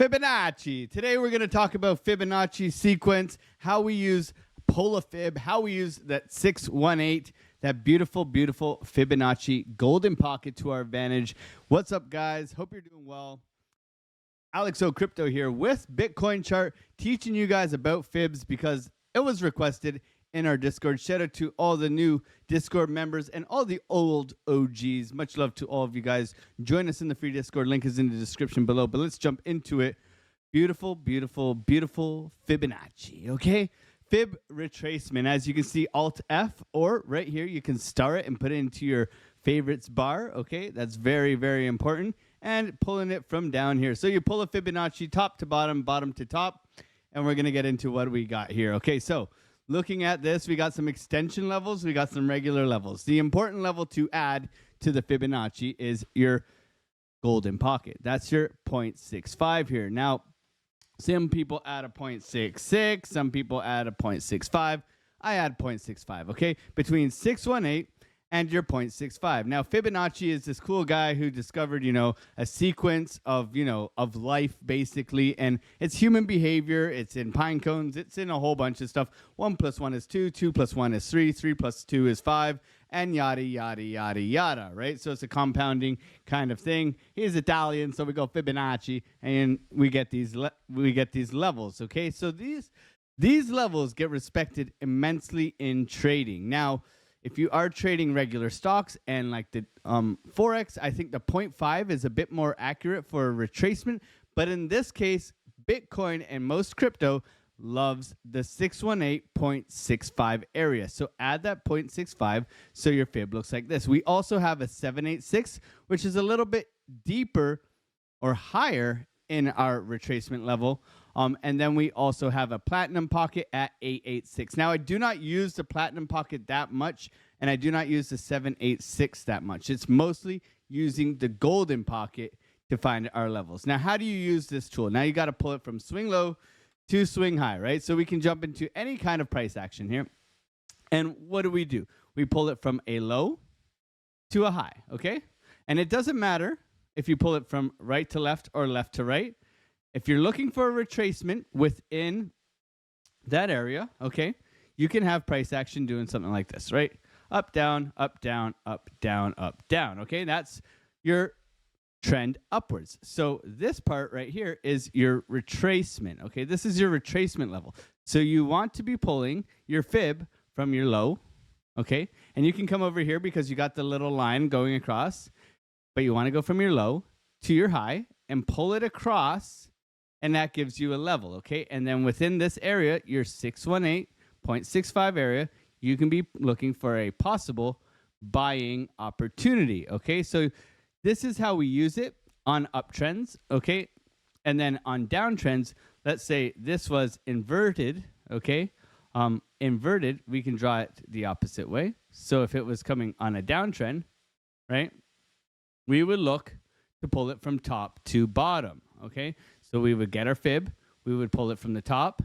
Fibonacci. Today we're going to talk about Fibonacci sequence, how we use polar fib, how we use that 618, that beautiful, beautiful Fibonacci golden pocket to our advantage. What's up, guys? Hope you're doing well. Alex O Crypto here with Bitcoin chart, teaching you guys about fibs because it was requested in our Discord. Shout out to all the new Discord members and all the old OGs. Much love to all of you guys. Join us in the free Discord. Link is in the description below. But let's jump into it. Beautiful, beautiful, beautiful Fibonacci, okay? Fib retracement. As you can see, Alt F, or right here, you can star it and put it into your favorites bar, okay? That's very, very important. And pulling it from down here. So you pull a Fibonacci top to bottom, bottom to top, and we're going to get into what we got here. Okay, so looking at this, we got some extension levels, we got some regular levels. The important level to add to the Fibonacci is your golden pocket. That's your 0.65 here. Now, some people add a 0.66, some people add a 0.65. I add 0.65, okay? Between 618 and your 0.65. Now, Fibonacci is this cool guy who discovered, a sequence of, of life, basically. And it's human behavior. It's in pine cones. It's in a whole bunch of stuff. 1 + 1 is 2. 2 + 1 is 3. 3 + 2 is 5. And yada, yada, yada, yada, right? So it's a compounding kind of thing. He's Italian, so we go Fibonacci, and we get these levels, okay? So these levels get respected immensely in trading. Now, if you are trading regular stocks and like the Forex, I think the 0.5 is a bit more accurate for a retracement. But in this case, Bitcoin and most crypto loves the 618.65 area. So add that 0.65 so your fib looks like this. We also have a 786, which is a little bit deeper or higher in our retracement level. And then we also have a platinum pocket at 886. Now, I do not use the platinum pocket that much, and I do not use the 786 that much. It's mostly using the golden pocket to find our levels. Now, how do you use this tool? Now, you got to pull it from swing low to swing high, right? So we can jump into any kind of price action here. And what do? We pull it from a low to a high, okay? And it doesn't matter if you pull it from right to left or left to right. If you're looking for a retracement within that area, okay, you can have price action doing something like this, right? Up, down, up, down, up, down, up, down, okay? That's your trend upwards. So this part right here is your retracement, okay? This is your retracement level. So you want to be pulling your fib from your low, okay? And you can come over here because you got the little line going across, but you want to go from your low to your high and pull it across, and that gives you a level, okay? And then within this area, your 618.65 area, you can be looking for a possible buying opportunity, okay? So this is how we use it on uptrends, okay? And then on downtrends, let's say this was inverted, okay? Inverted, we can draw it the opposite way. So if it was coming on a downtrend, right, we would look to pull it from top to bottom, okay? So we would get our fib, we would pull it from the top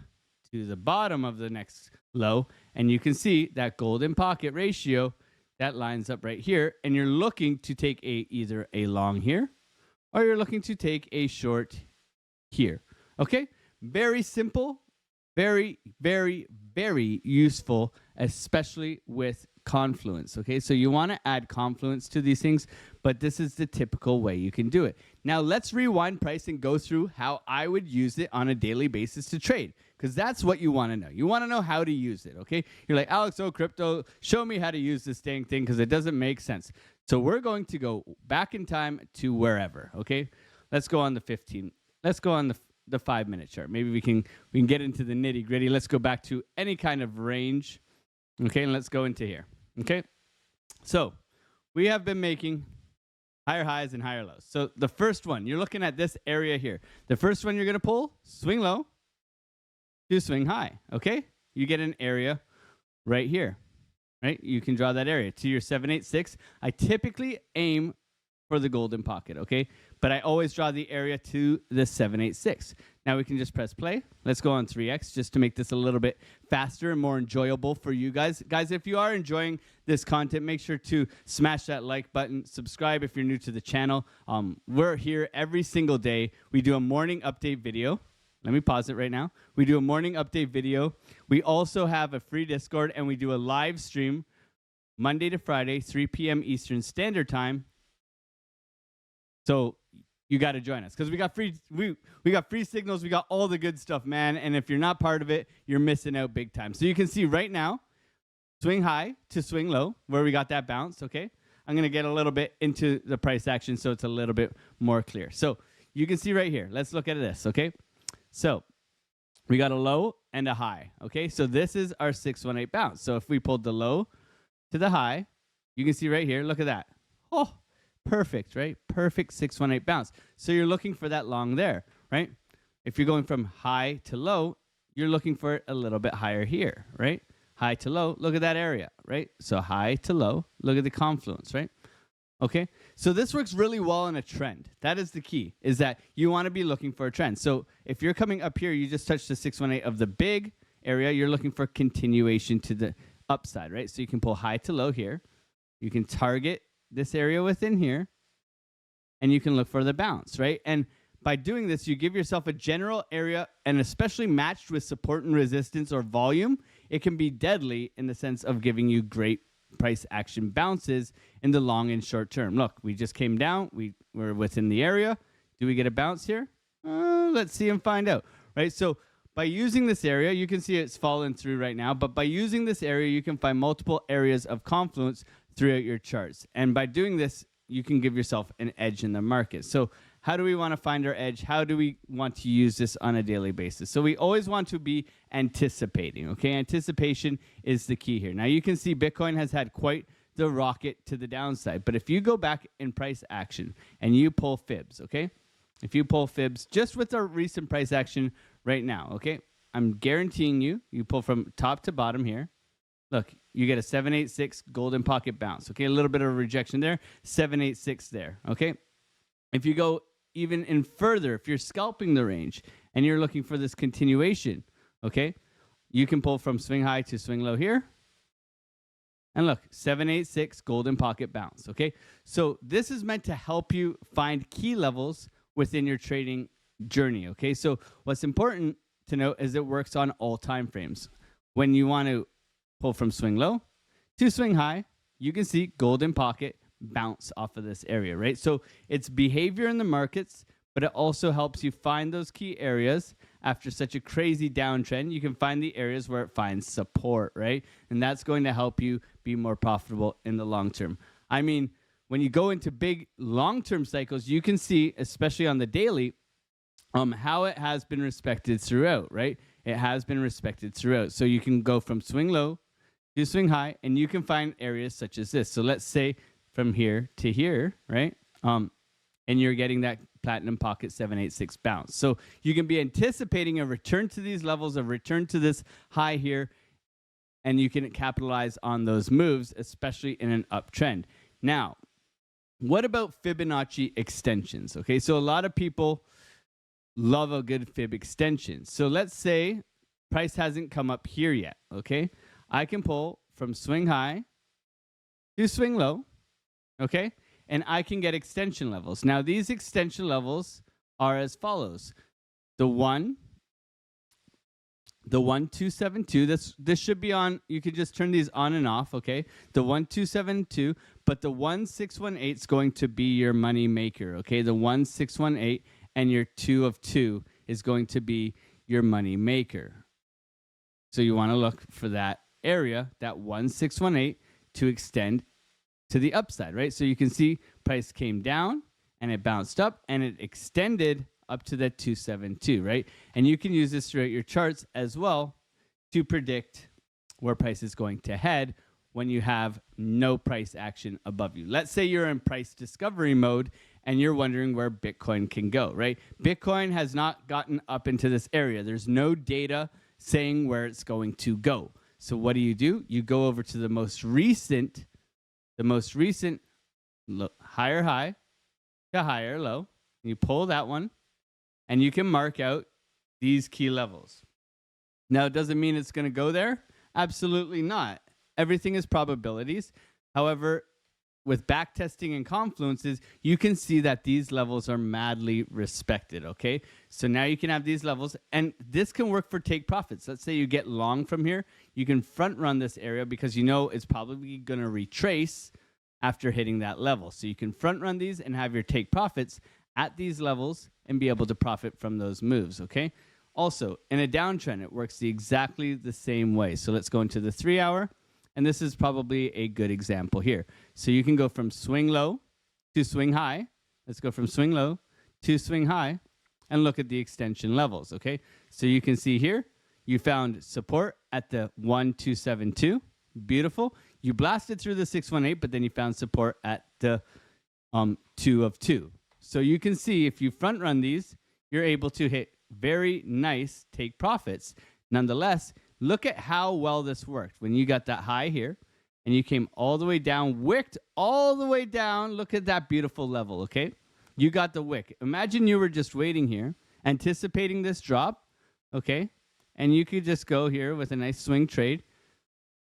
to the bottom of the next low, and you can see that golden pocket ratio that lines up right here, and you're looking to take either a long here or you're looking to take a short here, okay? Very simple, very, very, very useful, especially with confluence, okay? So you want to add confluence to these things, but this is the typical way you can do it. Now, let's rewind price and go through how I would use it on a daily basis to trade, because that's what you want to know. You want to know how to use it, okay? You're like, Alex O Crypto, show me how to use this dang thing because it doesn't make sense. So we're going to go back in time to wherever, okay? Let's go on the 15. Let's go on the 5-minute chart. Maybe we can get into the nitty-gritty. Let's go back to any kind of range, okay? And let's go into here. Okay, so we have been making higher highs and higher lows. So the first one, you're looking at this area here. The first one you're going to pull, swing low to swing high, okay? You get an area right here, right? You can draw that area to your 786. I typically aim for the golden pocket, okay? But I always draw the area to the 786. Now we can just press play. Let's go on 3x just to make this a little bit faster and more enjoyable for you guys. Guys, if you are enjoying this content, make sure to smash that like button. Subscribe if you're new to the channel. We're here every single day. We do a morning update video. Let me pause it right now. We do a morning update video. We also have a free Discord, and we do a live stream Monday to Friday, 3 p.m. Eastern Standard Time. So you got to join us because we got free signals. We got all the good stuff, man. And if you're not part of it, you're missing out big time. So you can see right now, swing high to swing low where we got that bounce. Okay. I'm going to get a little bit into the price action so it's a little bit more clear. So you can see right here. Let's look at this. Okay. So we got a low and a high. Okay. So this is our 618 bounce. So if we pulled the low to the high, you can see right here. Look at that. Oh, perfect, right? Perfect 618 bounce. So you're looking for that long there, right? If you're going from high to low, you're looking for it a little bit higher here, right? High to low, look at that area, right? So high to low, look at the confluence, right? Okay, so this works really well in a trend. That is the key, is that you want to be looking for a trend. So if you're coming up here, you just touched the 618 of the big area, you're looking for continuation to the upside, right? So you can pull high to low here. You can target this area within here, and you can look for the bounce, right? And by doing this, you give yourself a general area, and especially matched with support and resistance or volume, it can be deadly in the sense of giving you great price action bounces in the long and short term. Look, we just came down. We're within the area. Do we get a bounce here? Let's see and find out, right? So by using this area, you can see it's fallen through right now, but by using this area, you can find multiple areas of confluence throughout your charts. And by doing this, you can give yourself an edge in the market. So how do we want to find our edge? How do we want to use this on a daily basis? So we always want to be anticipating, okay? Anticipation is the key here. Now you can see Bitcoin has had quite the rocket to the downside, but if you go back in price action and you pull Fibs, okay? If you pull Fibs just with our recent price action right now, okay? I'm guaranteeing you pull from top to bottom here. Look, you get a 786 golden pocket bounce. Okay, a little bit of a rejection there. 786 there. Okay, if you go even in further, if you're scalping the range and you're looking for this continuation, okay, you can pull from swing high to swing low here. And look, 786 golden pocket bounce. Okay, so this is meant to help you find key levels within your trading journey. Okay, so what's important to note is it works on all time frames. When you want to pull from swing low to swing high, you can see golden pocket bounce off of this area, right? So it's behavior in the markets, but it also helps you find those key areas. After such a crazy downtrend, you can find the areas where it finds support, right? And that's going to help you be more profitable in the long term. I mean, when you go into big long-term cycles, you can see, especially on the daily, how it has been respected throughout, right? It has been respected throughout. So you can go from swing low to swing high, and you can find areas such as this. So let's say from here to here, right? And you're getting that platinum pocket 786 bounce. So you can be anticipating a return to these levels, a return to this high here, and you can capitalize on those moves, especially in an uptrend. Now, what about Fibonacci extensions? Okay, so a lot of people love a good fib extension. So let's say price hasn't come up here yet, okay? I can pull from swing high to swing low, okay? And I can get extension levels. Now, these extension levels are as follows. The 1272, this should be on, you can just turn these on and off, okay? The 1272, but the 1618 is going to be your money maker, okay? The 1618 and your 2 of 2 is going to be your money maker. So you want to look for that area, that 1618, to extend to the upside, right? So you can see price came down and it bounced up and it extended up to that 272, right? And you can use this throughout your charts as well to predict where price is going to head when you have no price action above you. Let's say you're in price discovery mode and you're wondering where Bitcoin can go, right? Bitcoin has not gotten up into this area. There's no data saying where it's going to go. So what do? You go over to the most recent higher high, to high or low. You pull that one, and you can mark out these key levels. Now, does it mean it's going to go there? Absolutely not. Everything is probabilities. However, with backtesting and confluences, you can see that these levels are madly respected, okay? So now you can have these levels, and this can work for take profits. Let's say you get long from here. You can front run this area because you know it's probably going to retrace after hitting that level. So you can front run these and have your take profits at these levels and be able to profit from those moves, okay? Also, in a downtrend, it works exactly the same way. So let's go into the 3 hour. And this is probably a good example here. So you can go from swing low to swing high. Let's go from swing low to swing high and look at the extension levels, okay? So you can see here, you found support at the 1272. Beautiful. You blasted through the 618, but then you found support at the 2 of 2. So you can see if you front run these, you're able to hit very nice take profits. Nonetheless, look at how well this worked. When you got that high here and you came all the way down, wicked all the way down, look at that beautiful level, okay? You got the wick. Imagine you were just waiting here, anticipating this drop, okay? And you could just go here with a nice swing trade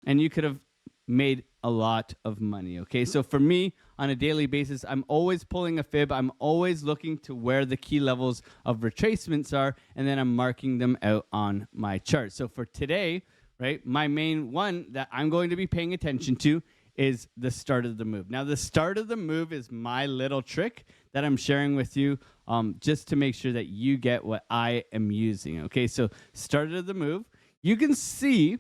and you could have made a lot of money, okay? So for me, on a daily basis, I'm always pulling a fib. I'm always looking to where the key levels of retracements are, and then I'm marking them out on my chart. So for today, right, my main one that I'm going to be paying attention to is the start of the move. Now, the start of the move is my little trick that I'm sharing with you just to make sure that you get what I am using, okay? So start of the move. You can see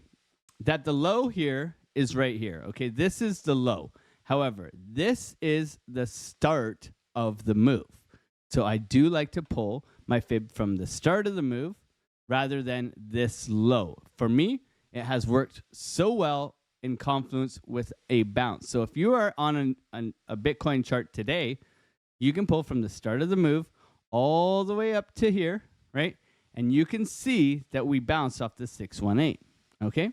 that the low here is right here, okay? This is the low. However, this is the start of the move. So I do like to pull my fib from the start of the move rather than this low. For me, it has worked so well in confluence with a bounce. So if you are on a Bitcoin chart today, you can pull from the start of the move all the way up to here, right? And you can see that we bounced off the 618, okay?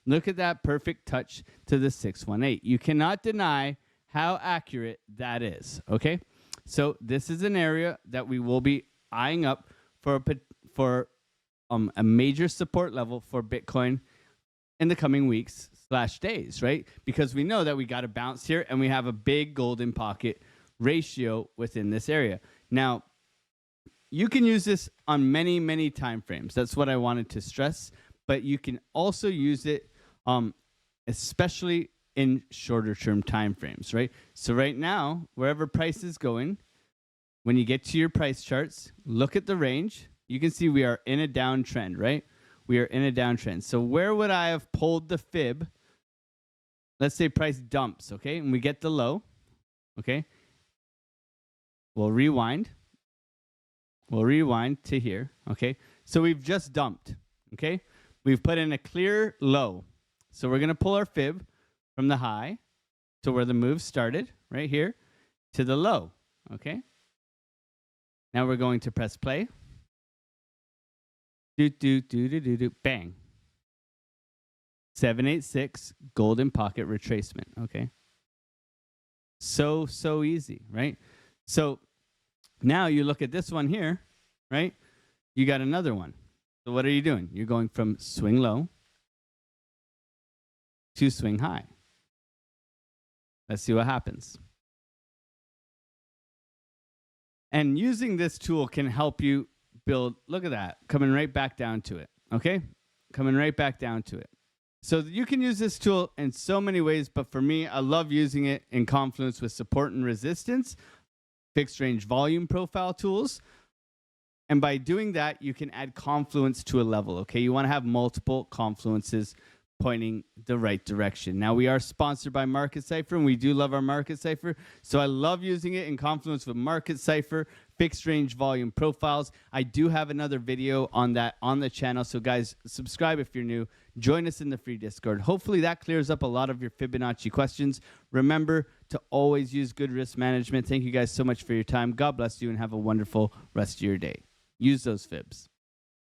Look at that perfect touch to the 618. You cannot deny how accurate that is, okay? So this is an area that we will be eyeing up for a major support level for Bitcoin in the coming weeks / days, right? Because we know that we got to bounce here and we have a big golden pocket ratio within this area. Now, you can use this on many, many time frames. That's what I wanted to stress. But you can also use it especially in shorter term time frames, right? So right now, wherever price is going, when you get to your price charts, look at the range. You can see we are in a downtrend, right? We are in a downtrend. So where would I have pulled the fib? Let's say price dumps, okay? And we get the low, okay? We'll rewind. We'll rewind to here, okay? So we've just dumped, okay? We've put in a clear low. So we're going to pull our fib from the high to where the move started, right here, to the low, okay? Now we're going to press play. Bang. 786 golden pocket retracement, okay? So easy, right? So now you look at this one here, right? You got another one. So what are you doing? You're going from swing low to swing high. Let's see what happens. And using this tool can help you build, look at that, coming right back down to it, okay? Coming right back down to it. So you can use this tool in so many ways, but for me, I love using it in confluence with support and resistance, fixed range volume profile tools. And by doing that, you can add confluence to a level, okay? You want to have multiple confluences pointing the right direction. Now, we are sponsored by Market Cipher, and we do love our Market Cipher. So I love using it in confluence with Market Cipher, fixed range volume profiles. I do have another video on that on the channel. So guys, subscribe if you're new. Join us in the free Discord. Hopefully that clears up a lot of your Fibonacci questions. Remember to always use good risk management. Thank you guys so much for your time. God bless you and have a wonderful rest of your day. Use those fibs.